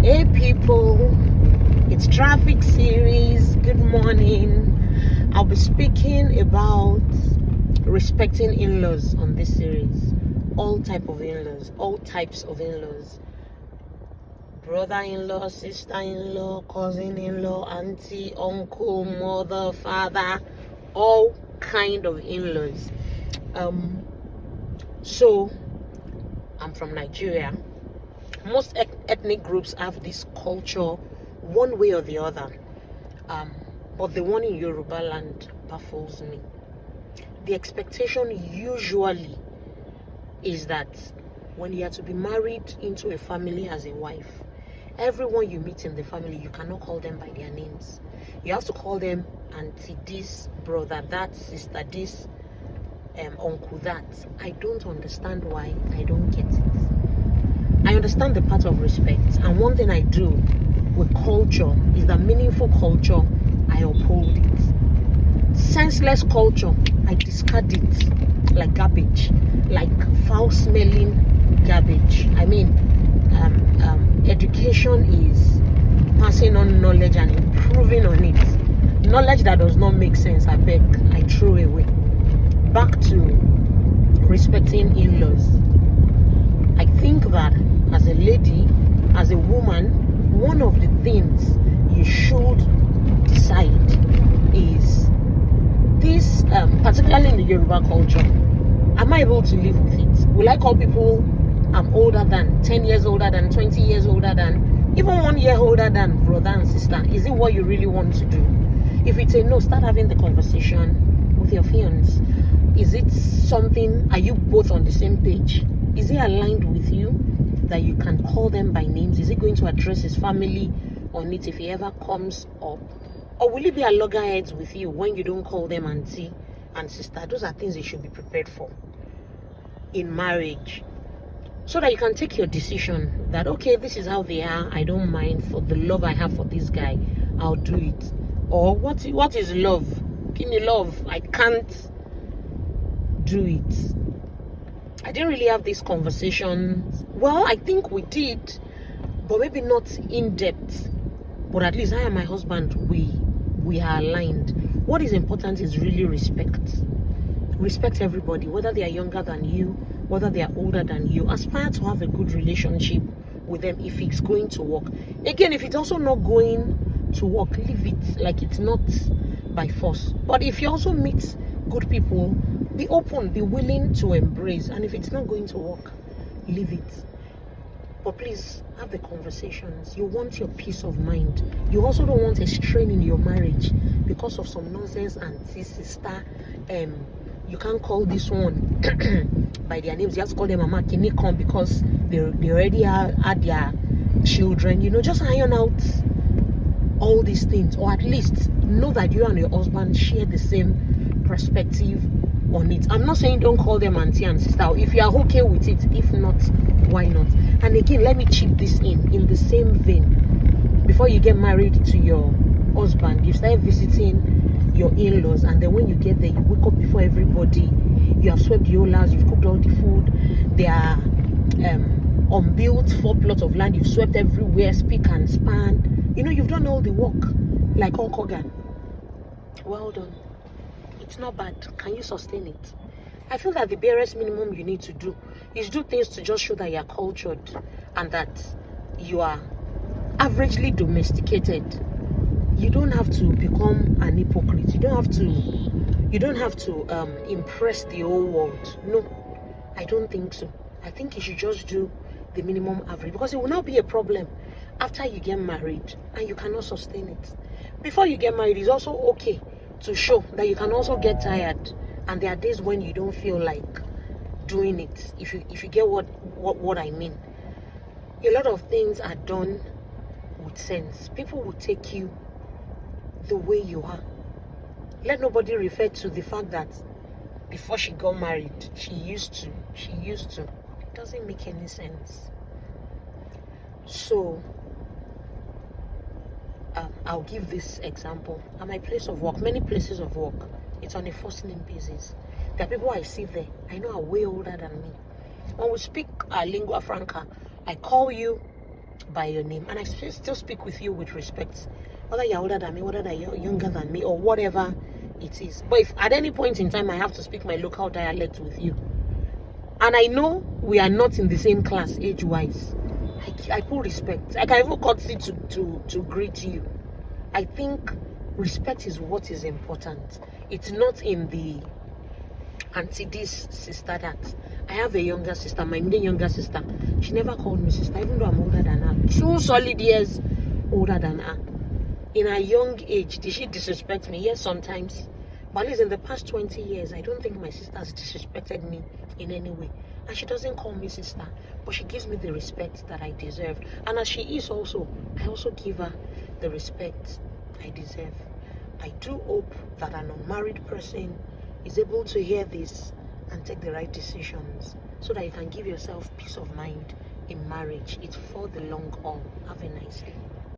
Hey people, it's Traffic Series. Good morning. I'll be speaking about respecting in-laws on this series. All types of in-laws. Brother-in-law, sister-in-law, cousin-in-law, auntie, uncle, mother, father, all kind of in-laws. So I'm from Nigeria. Most ethnic groups have this culture one way or the other, but the one in Yoruba land baffles me. The expectation usually is that when you are to be married into a family as a wife, everyone you meet in the family, you cannot call them by their names. You have to call them auntie this, brother that, sister this, uncle that. I don't understand why. I don't get it. I understand the part of respect, and one thing I do with culture is that meaningful culture, I uphold it. Senseless culture, I discard it like garbage, like foul-smelling garbage. I mean, education is passing on knowledge and improving on it. Knowledge that does not make sense, I beg, I throw away. Back to respecting in-laws. I think that as a lady, as a woman, one of the things you should decide is this, particularly in the Yoruba culture, am I able to live with it? Will I call people I'm older than, 10 years older than, 20 years older than, even 1 year older than brother and sister? Is it what you really want to do? If it's a no, start having the conversation with your fiance. Is it something, are you both on the same page? Is it aligned with you that you can call them by names? Is it going to address his family on it if he ever comes up? Or will it be a loggerheads with you when you don't call them auntie and sister? Those are things you should be prepared for in marriage, so that you can take your decision that, okay, this is how they are, I don't mind. For the love I have for this guy, I'll do it. Or what is love? Give me love, I can't do it. I didn't really have this conversation. Well, I think we did, but maybe not in depth. But at least I and my husband, we are aligned. What is important is really respect. Respect everybody, whether they are younger than you, whether they are older than you. Aspire to have a good relationship with them if it's going to work. Again, if it's also not going to work, leave it, like it's not by force. But if you also meet good people, be open, be willing to embrace. And if it's not going to work, leave it. But please have the conversations. You want your peace of mind. You also don't want a strain in your marriage because of some nonsense auntie, sister. You can't call this one by their names. You have to call them Mama Kinikom because they already had their children. You know, just iron out all these things, or at least know that you and your husband share the same perspective on it. I'm not saying don't call them auntie and sister if you are okay with it. If not, why not? And again, let me chip this in the same vein. Before you get married to your husband, you start visiting your in-laws, and then when you get there, you wake up before everybody. You have swept the whole house, you've cooked all the food. They are unbuilt 4 plots of land, you've swept everywhere, spick and span. You know, you've done all the work like Hulk Hogan. Well done. It's not bad. Can you sustain it? I feel that the barest minimum you need to do is do things to just show that you are cultured and that you are averagely domesticated. You don't have to become an hypocrite. You don't have to impress the whole world. No, I don't think so. I think you should just do the minimum average, because it will not be a problem after you get married and you cannot sustain it. Before you get married, it's also okay to show that you can also get tired, and there are days when you don't feel like doing it. If you get what I mean. A lot of things are done with sense. People will take you the way you are. Let nobody refer to the fact that before she got married, she used to. It doesn't make any sense. So I'll give this example. At my place of work, many places of work, it's on a first name basis. There are people I see there, I know are way older than me. When we speak our lingua franca, I call you by your name, and I still speak with you with respect, whether you're older than me, whether you're younger than me, or whatever it is. But if at any point in time I have to speak my local dialect with you, and I know we are not in the same class age-wise, I put respect. I can even courtesy to greet you. I think respect is what is important. It's not in the auntie this, sister that. I have a younger sister, my younger sister. She never called me sister, even though I'm older than her. 2 solid years older than her. In her young age, did she disrespect me? Yes, sometimes. But at least in the past 20 years, I don't think my sister has disrespected me in any way. And she doesn't call me sister, but she gives me the respect that I deserve. And as she is also, I also give her the respect I deserve. I do hope that an unmarried person is able to hear this and take the right decisions so that you can give yourself peace of mind in marriage. It's for the long haul. Have a nice day.